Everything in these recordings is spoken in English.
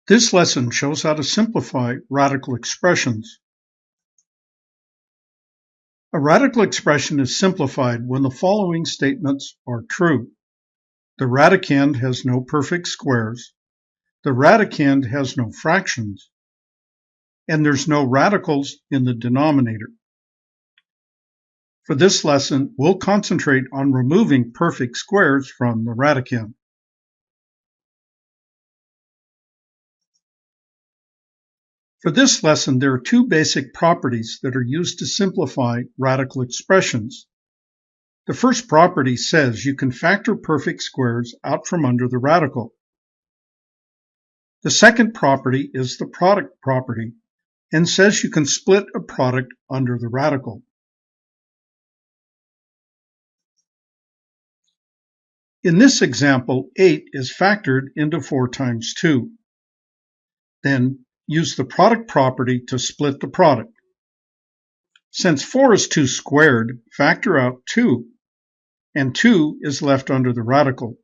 This lesson shows how to simplify radical expressions. A radical expression is simplified when the following statements are true. The radicand has no perfect squares, the radicand has no fractions, and there's no radicals in the denominator. For this lesson, we'll concentrate on removing perfect squares from the radicand. For this lesson, there are two basic properties that are used to simplify radical expressions. The first property says you can factor perfect squares out from under the radical. The second property is the product property and says you can split a product under the radical. In this example, 8 is factored into 4 times 2. Then use the product property to split the product. Since 4 is 2 squared, factor out 2, and 2 is left under the radical.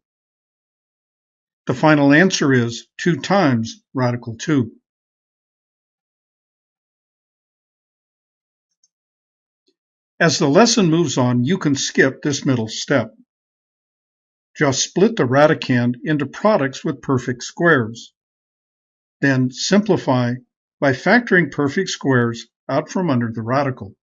The final answer is 2 times radical 2. As the lesson moves on, you can skip this middle step. Just split the radicand into products with perfect squares. Then simplify by factoring perfect squares out from under the radical.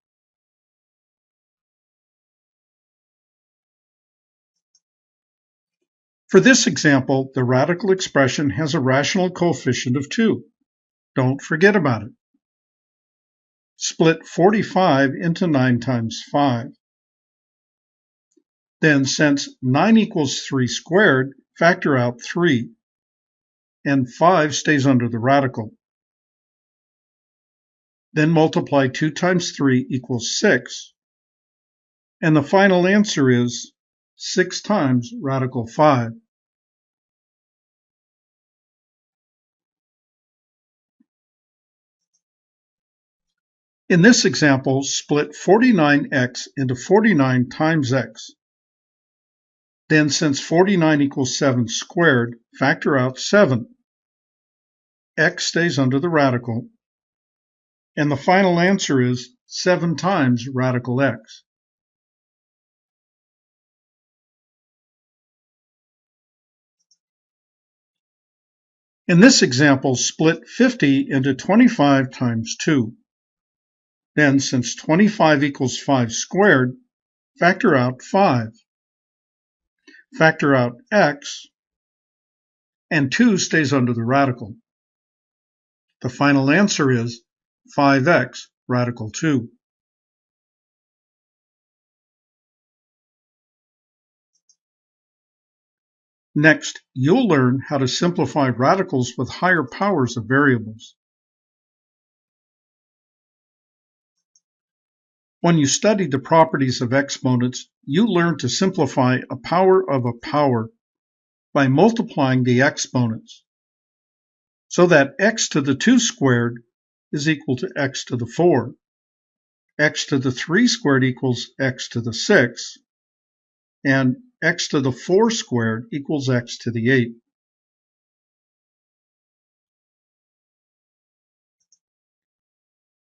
For this example, the radical expression has a rational coefficient of 2. Don't forget about it. Split 45 into 9 times 5. Then, since 9 equals 3 squared, factor out 3, and 5 stays under the radical. Then multiply 2 times 3 equals 6, and the final answer is 6 times radical 5. In this example, split 49x into 49 times x. Then, since 49 equals 7 squared, factor out 7. X stays under the radical, and the final answer is 7 times radical x. In this example, split 50 into 25 times 2. Then, since 25 equals 5 squared, factor out 5. Factor out x, and 2 stays under the radical. The final answer is 5x radical 2. Next, you'll learn how to simplify radicals with higher powers of variables. When you study the properties of exponents, you learn to simplify a power of a power by multiplying the exponents, so that x to the 2 squared is equal to x to the 4, x to the 3 squared equals x to the 6, and x to the 4 squared equals x to the 8.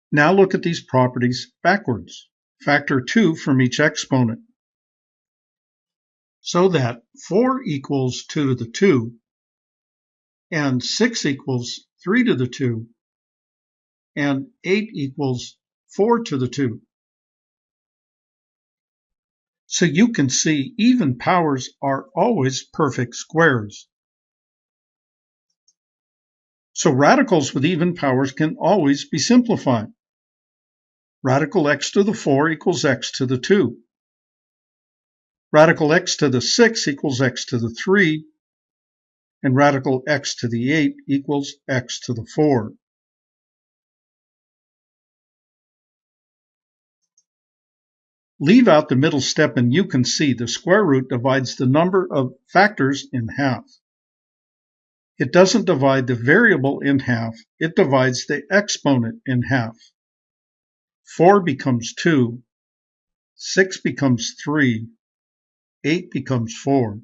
Now look at these properties backwards. Factor 2 from each exponent, so that 4 equals 2 to the 2, and 6 equals 3 to the 2, and 8 equals 4 to the 2. So you can see even powers are always perfect squares. So radicals with even powers can always be simplified. Radical x to the 4 equals x to the 2. Radical x to the 6 equals x to the 3. And radical x to the 8 equals x to the 4. Leave out the middle step and you can see the square root divides the number of factors in half. It doesn't divide the variable in half, it divides the exponent in half. 4 becomes 2, 6 becomes 3, 8 becomes 4.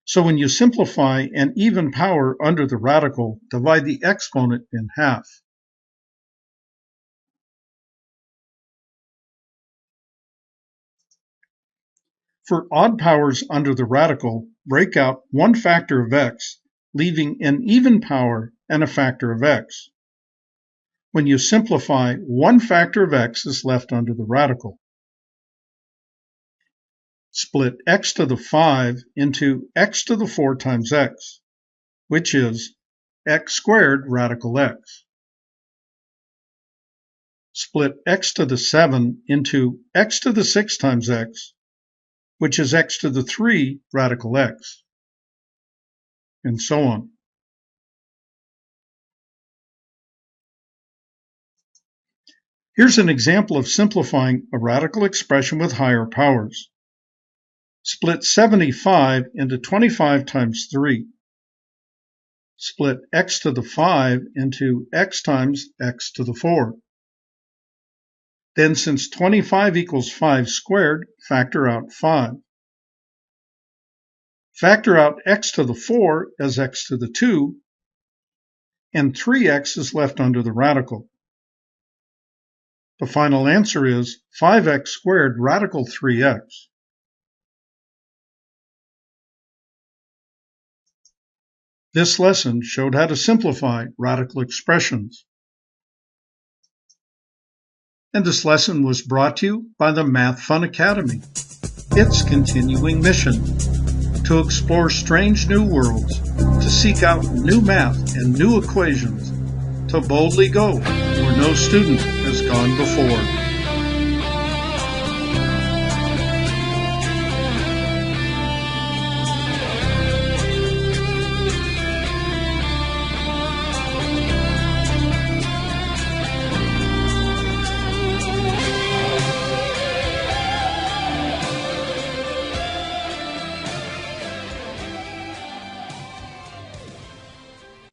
So when you simplify an even power under the radical, divide the exponent in half. For odd powers under the radical, break out one factor of x, leaving an even power and a factor of x. When you simplify, one factor of x is left under the radical. Split x to the 5 into x to the 4 times x, which is x squared radical x. Split x to the 7 into x to the 6 times x, which is x to the 3 radical x, and so on. Here's an example of simplifying a radical expression with higher powers. Split 75 into 25 times 3. Split x to the 5 into x times x to the 4. Then, since 25 equals 5 squared, factor out 5. Factor out x to the 4 as x to the 2, and 3x is left under the radical. The final answer is 5x squared radical 3x. This lesson showed how to simplify radical expressions. And this lesson was brought to you by the Math Fun Academy. Its continuing mission: to explore strange new worlds, to seek out new math and new equations, to boldly go where no student has gone before.